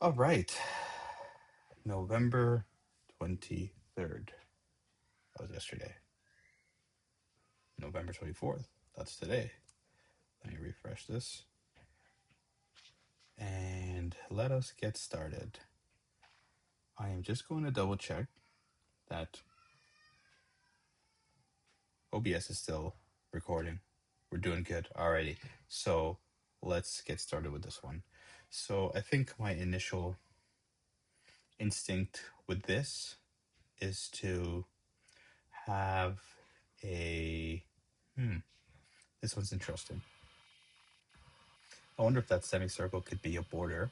All right. November 23rd. That was yesterday. November 24th. That's today. Let me refresh this. And let us get started. I am just going to double check that OBS is still recording. We're doing good. Alrighty. So let's get started with this one. So I think my initial instinct with this is to have a this one's interesting. I wonder if that semicircle could be a border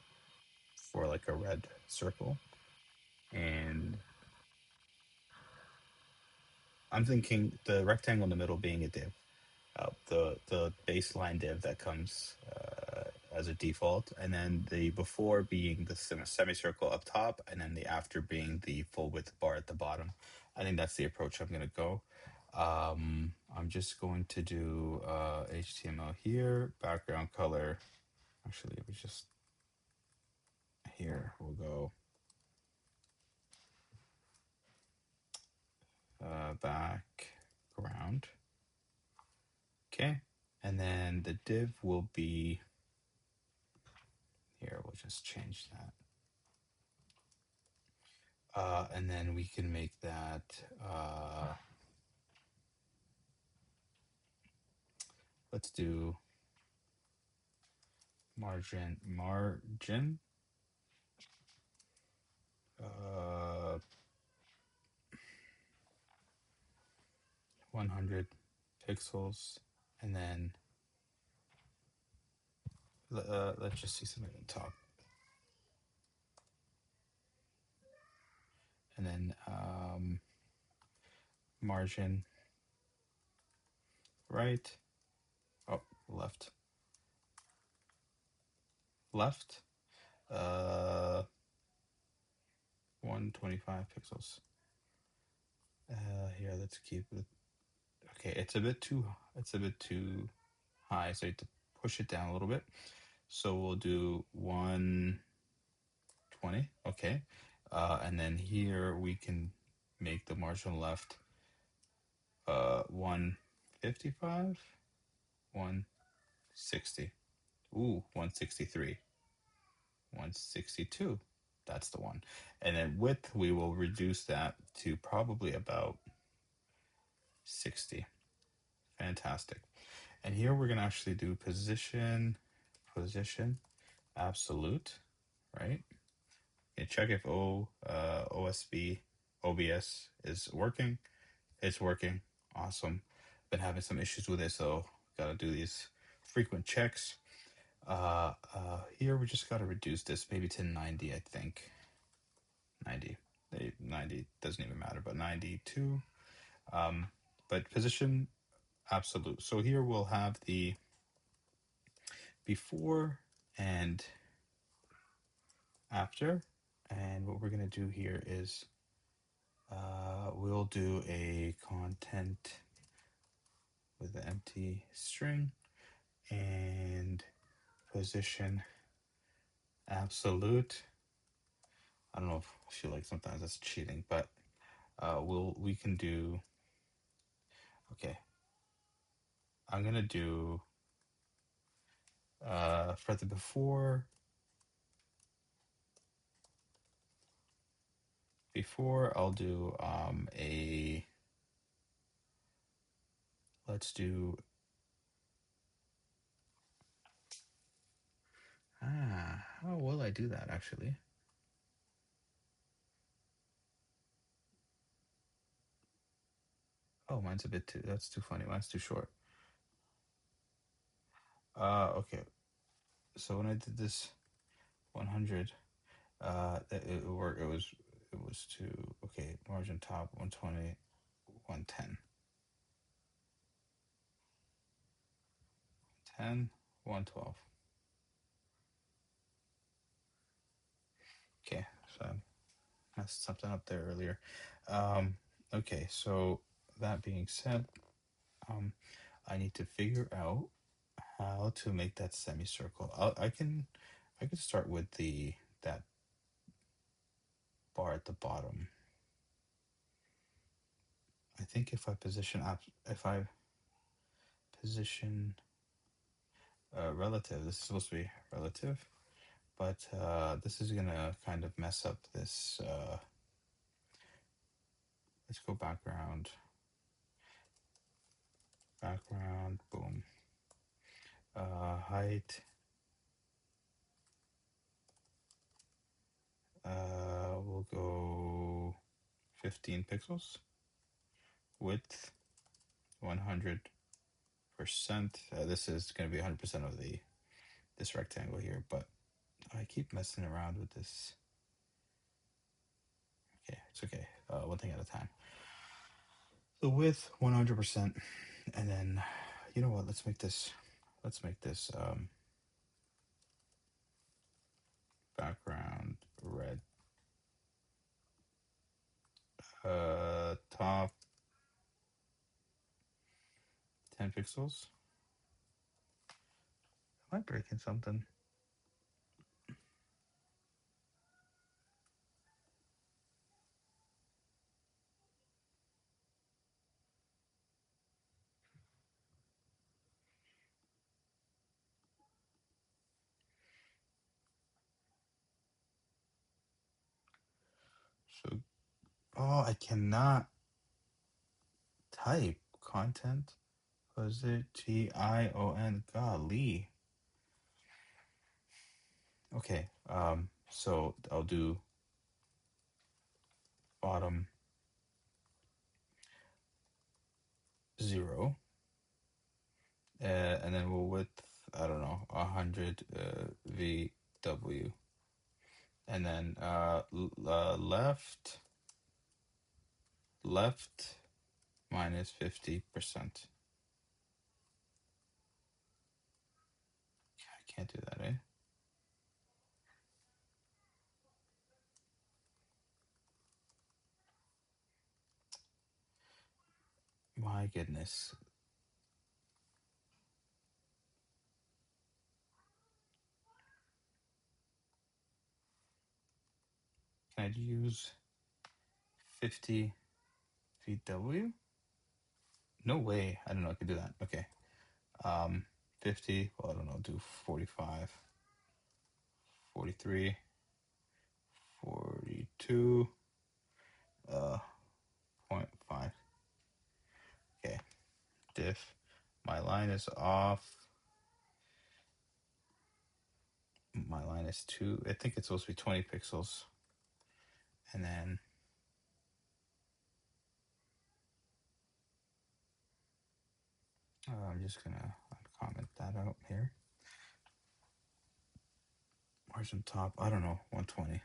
for like a red circle. And I'm thinking the rectangle in the middle being a div, the baseline div that comes as a default, and then the before being the semicircle up top, and then the after being the full width bar at the bottom. I think that's the approach I'm going to go. I'm just going to do HTML here, background color. Actually, it was just here. We'll go background. Okay. And then the div will be here. We'll just change that. And then we can make that let's do margin 100 pixels, and then let's just see something at the top, and then margin right, oh, left, 125 pixels. Here, let's keep it. Okay, it's a bit too high, so you have to push it down a little bit. So we'll do 120. Okay, and then here we can make the margin left 155, 160. Ooh, 163, 162. That's the one. And then width, we will reduce that to probably about 60. Fantastic. And here we're going to actually do position, absolute, right? And check if OBS is working. It's working. Awesome. Been having some issues with it, so got to do these frequent checks. Here we just got to reduce this maybe to 90, I think. 90. 90 doesn't even matter, but 92. But position absolute. So here we'll have the before and after. And what we're going to do here is we'll do a content with the empty string and position absolute. I don't know if I feel like sometimes that's cheating, but we can do, okay. I'm going to do for the before I'll do let's do how will I do that actually? Oh, mine's a bit too, that's too funny. Mine's too short. Okay. So when I did this 100, it worked. It was too, okay, margin top 120, 110. 10, 112. Okay, so I messed something up there earlier. Okay, so that being said, I need to figure out how to make that semicircle. I can start with that bar at the bottom. I think if I position relative, this is supposed to be relative, but this is gonna kind of mess up this. Let's go background, boom. Height, we'll go 15 pixels. Width, 100%. This is going to be 100% of this rectangle here, but I keep messing around with this. Okay, it's okay. One thing at a time. The width, 100%, and then, you know what? Let's make this background red. Top 10 pixels. Am I breaking something? So, oh, I cannot type content. Was it Tion? Golly. Okay. So I'll do bottom 0, and then we'll width, I don't know, 100 VW, and then left minus 50%. I can't do that, eh? My goodness. Can I use 50 VW? No way. I don't know I can do that. Okay. 50, well, I don't know, do 45, 43, 42, 0.5. Okay. Diff. My line is off. My line is 2. I think it's supposed to be 20 pixels. And then I'm just going to comment that out here. Margin top, I don't know, 120.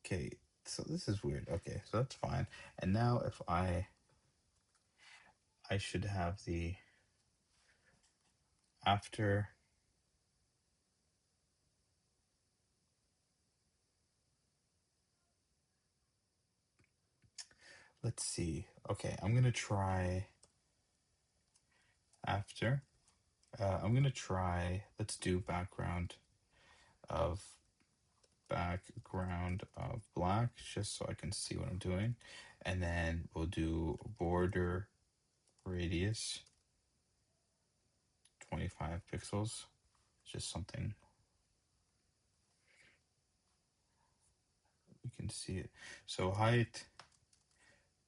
Okay, so this is weird. Okay, so that's fine. And now if I should have the after. Let's see. Okay, I'm going to try after. I'm going to try, let's do background of black, just so I can see what I'm doing. And then we'll do border radius 25 pixels, just something you can see it. So height,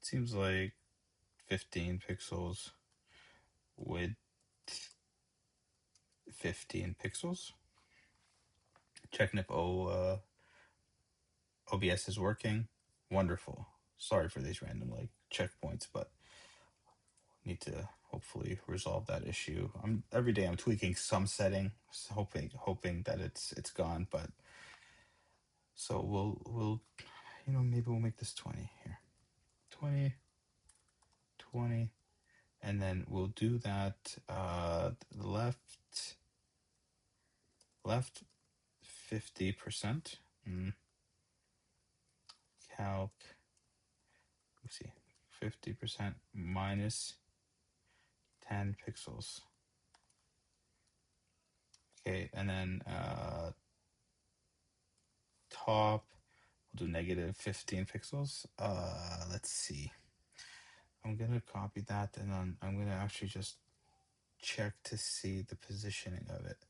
it seems like 15 pixels. Width, 15 pixels. Checking if OBS is working. Wonderful. Sorry for these random checkpoints, but need to hopefully resolve that issue. Every day I'm tweaking some setting, hoping that it's gone. But so we'll maybe we'll make this 20 here, 20, and then we'll do that. Left 50%. Calc. Let's see, 50% minus 10 pixels. Okay, and then top We'll do negative 15 pixels. Let's see. I'm gonna copy that, and then I'm gonna actually just check to see the positioning of it.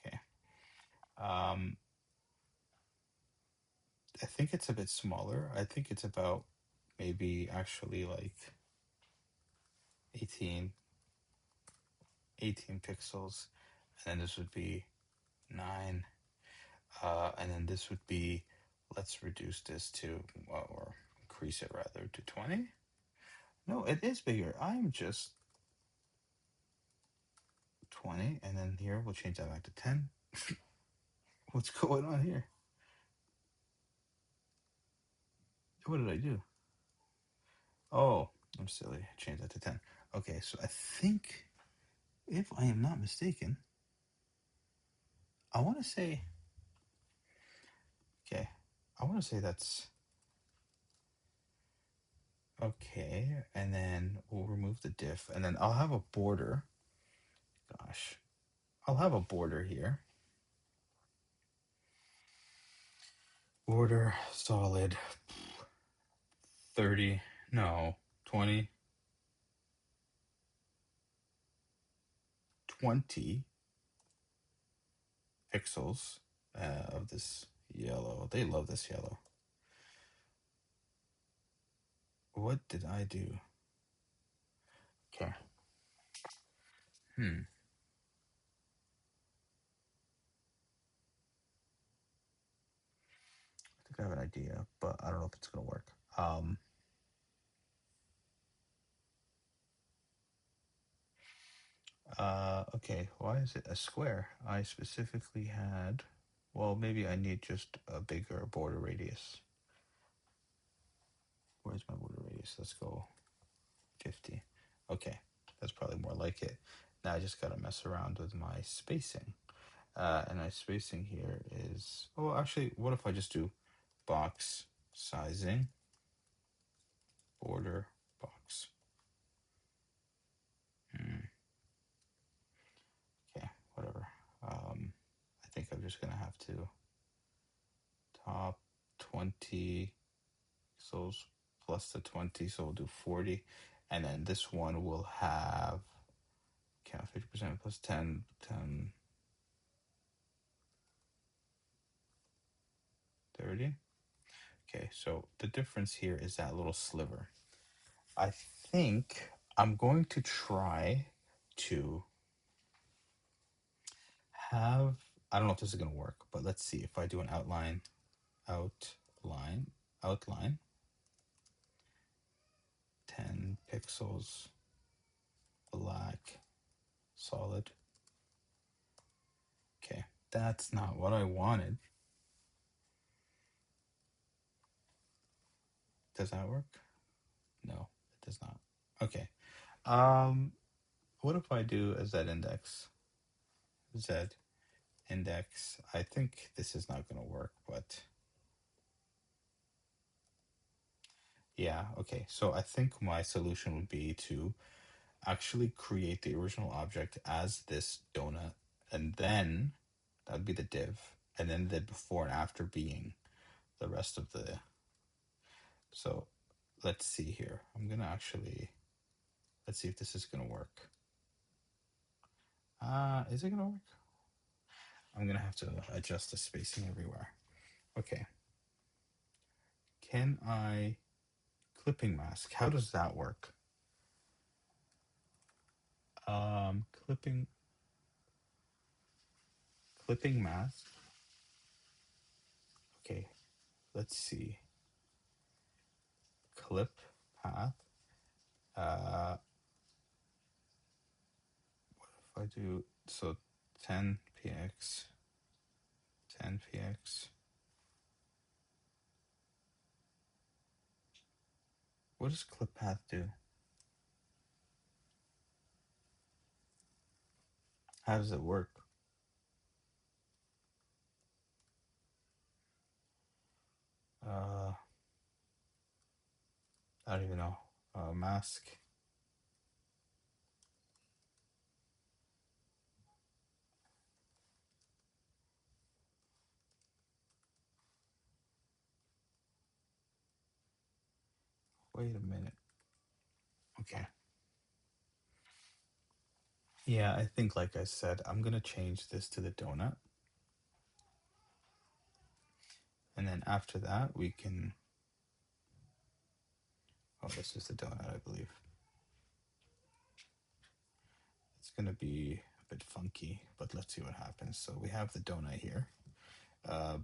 Okay. I think it's a bit smaller. I think it's about maybe actually like 18, 18 pixels. And then this would be 9. And then this would be, let's reduce this to, or increase it rather to 20. No, it is bigger. I'm just 20. And then here, we'll change that back to 10. What's going on here? What did I do? Oh, I'm silly. I changed that to 10. Okay, so I think, if I am not mistaken, I want to say, okay, I want to say that's okay. And then we'll remove the diff, and then I'll have a border. Gosh, I'll have a border here. Border solid 30, no, 20, 20 pixels of this yellow. They love this yellow. What did I do? Okay. I think I have an idea, but I don't know if it's gonna work. Okay, why is it a square? I specifically had, well, maybe I need just a bigger border radius. Where's my border radius? Let's go 50. Okay, that's probably more like it. Now I just gotta mess around with my spacing. And my spacing here is, oh, actually, what if I just do box sizing, border box? Okay, whatever. I think I'm just gonna have to top 20 pixels plus the 20, so we'll do 40. And then this one will have, count 50% plus 10, 10, 30. Okay, so the difference here is that little sliver. I think I'm going to try to have, I don't know if this is going to work, but let's see if I do an outline, outline, 10 pixels, black, solid. Okay, that's not what I wanted. Does that work? No, it does not. Okay. Um, what if I do a Z index? Z index. I think this is not going to work, but yeah, okay. So I think my solution would be to actually create the original object as this donut, and then that would be the div, and then the before and after being the rest of the. So let's see here. I'm gonna actually, let's see if this is gonna work. Is it gonna work? I'm gonna have to adjust the spacing everywhere. Okay. Can I clipping mask? How does that work? Clipping mask. Okay, let's see. Clip path. Uh, if I do so, 10px, 10px. What does clip path do? How does it work? I don't even know. Mask. Wait a minute. Okay. Yeah, I think, like I said, I'm gonna change this to the donut. And then after that, we can. Oh, this is the donut, I believe. It's gonna be a bit funky, but let's see what happens. So we have the donut here,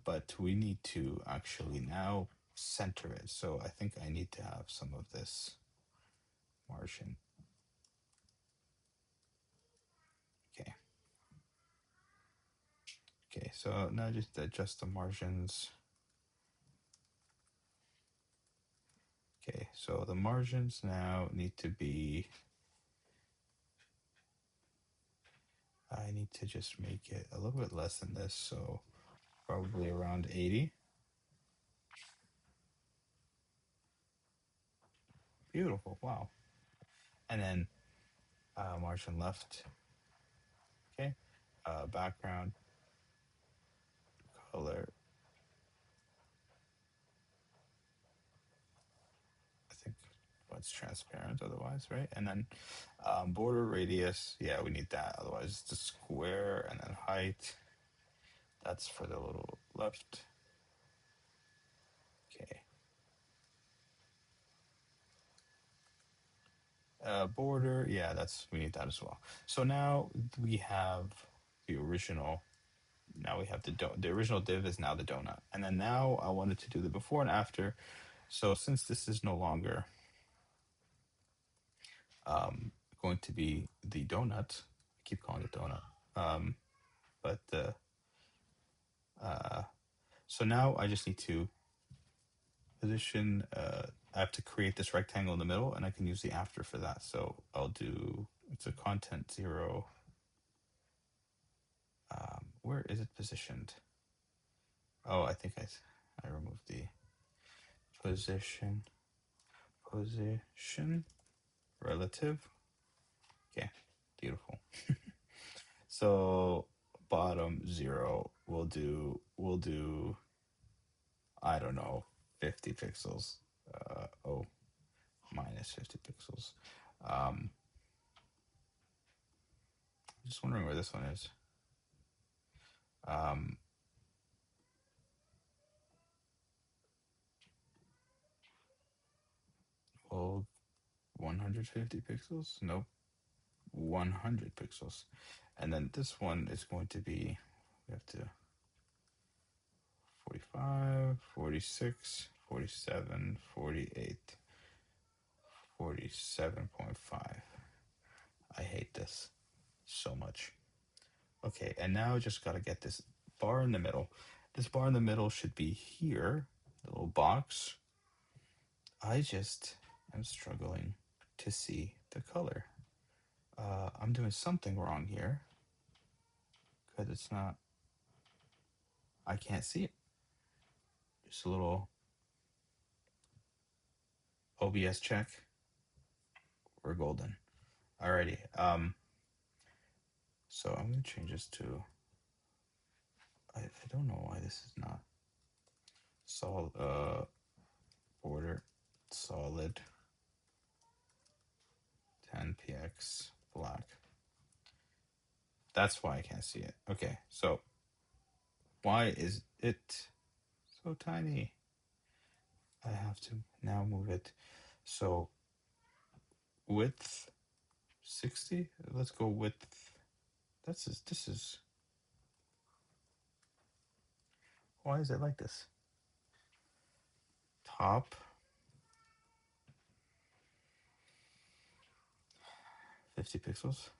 but we need to actually now center it. So I think I need to have some of this margin. Okay. Okay, so now just adjust the margins. Okay, so the margins now need to be, I need to just make it a little bit less than this, so probably around 80. Beautiful, wow. And then margin left, okay. Background, color, I think it's transparent otherwise, right? And then border radius, yeah, we need that. Otherwise, it's the square, and then height. That's for the little left. Okay. Border, yeah, we need that as well. So now we have the original. Now we have the original div is now the donut, and then now I wanted to do the before and after. So since this is no longer going to be the donut, I keep calling it donut, but so now I just need to position. I have to create this rectangle in the middle, and I can use the after for that. So I'll do, it's a content 0. Where is it positioned? Oh, I think I removed the position. Position relative. Okay, beautiful. So bottom 0, we'll do I don't know, 50 pixels. Oh, minus 50 pixels. I'm just wondering where this one is. Well, 150 pixels? Nope, 100 pixels. And then this one is going to be, we have to 45, 46, 47, 48, 47.5. I hate this so much. Okay, and now just got to get this bar in the middle. This bar in the middle should be here, the little box. I just am struggling to see the color. I'm doing something wrong here because it's not, I can't see it. Just a little OBS check. We're golden. Alrighty. So I'm going to change this to, I don't know why this is not solid, border, solid, 10px, black. That's why I can't see it. Okay, so why is it so tiny? I have to now move it. So width 60. Let's go width. This is. Why is it like this? Top 50 pixels.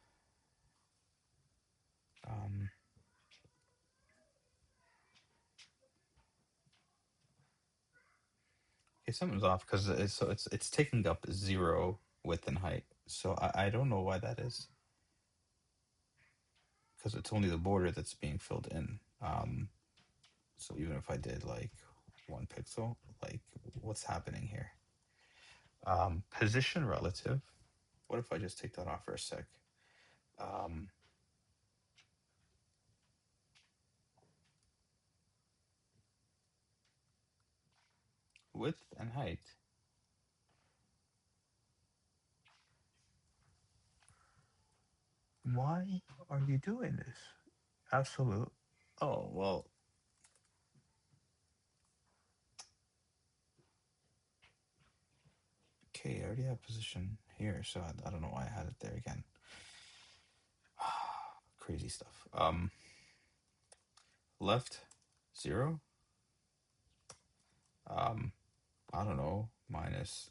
Okay, something's off because it's taking up 0 width and height. So I don't know why that is. Because it's only the border that's being filled in. So even if I did like 1 pixel, like what's happening here? Position relative. What if I just take that off for a sec? Width and height. Why are you doing this? Absolute. Oh, well. Okay, I already have position here, so I don't know why I had it there again. Crazy stuff. Left 0. Um, I don't know. Minus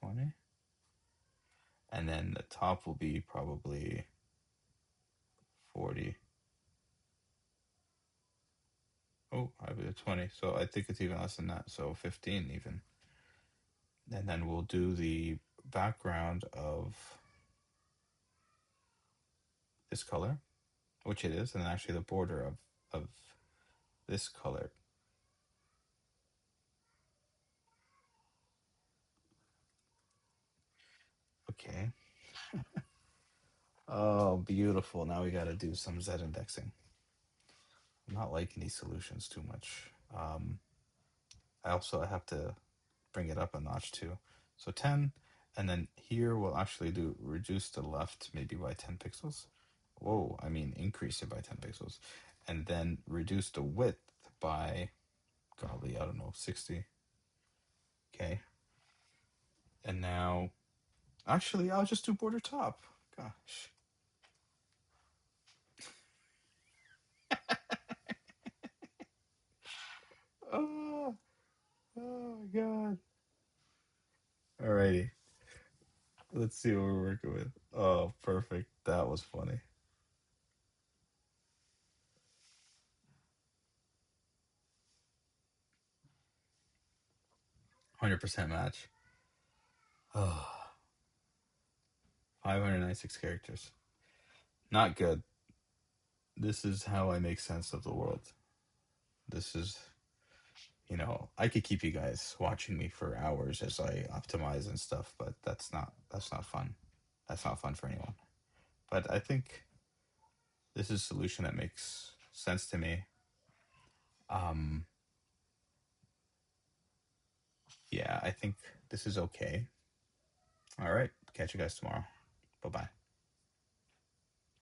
20. And then the top will be probably 40. Oh, I have a 20. So I think it's even less than that. So 15 even. And then we'll do the background of this color, which it is, and then actually the border of this color. Okay. Oh, beautiful. Now we got to do some Z indexing. I'm not liking these solutions too much. I have to bring it up a notch too. So 10, and then here we'll actually do reduce the left maybe by 10 pixels. Whoa, I mean increase it by 10 pixels. And then reduce the width by, golly, I don't know, 60. Okay. And now, actually, I'll just do border top. Gosh. Oh, oh my God. Alrighty. Let's see what we're working with. Oh, perfect. That was funny. 100% match. Oh, 596 characters. Not good. This is how I make sense of the world. This is, I could keep you guys watching me for hours as I optimize and stuff, but that's not fun. That's not fun for anyone. But I think this is a solution that makes sense to me. Um, yeah, I think this is okay. All right. Catch you guys tomorrow. Bye bye.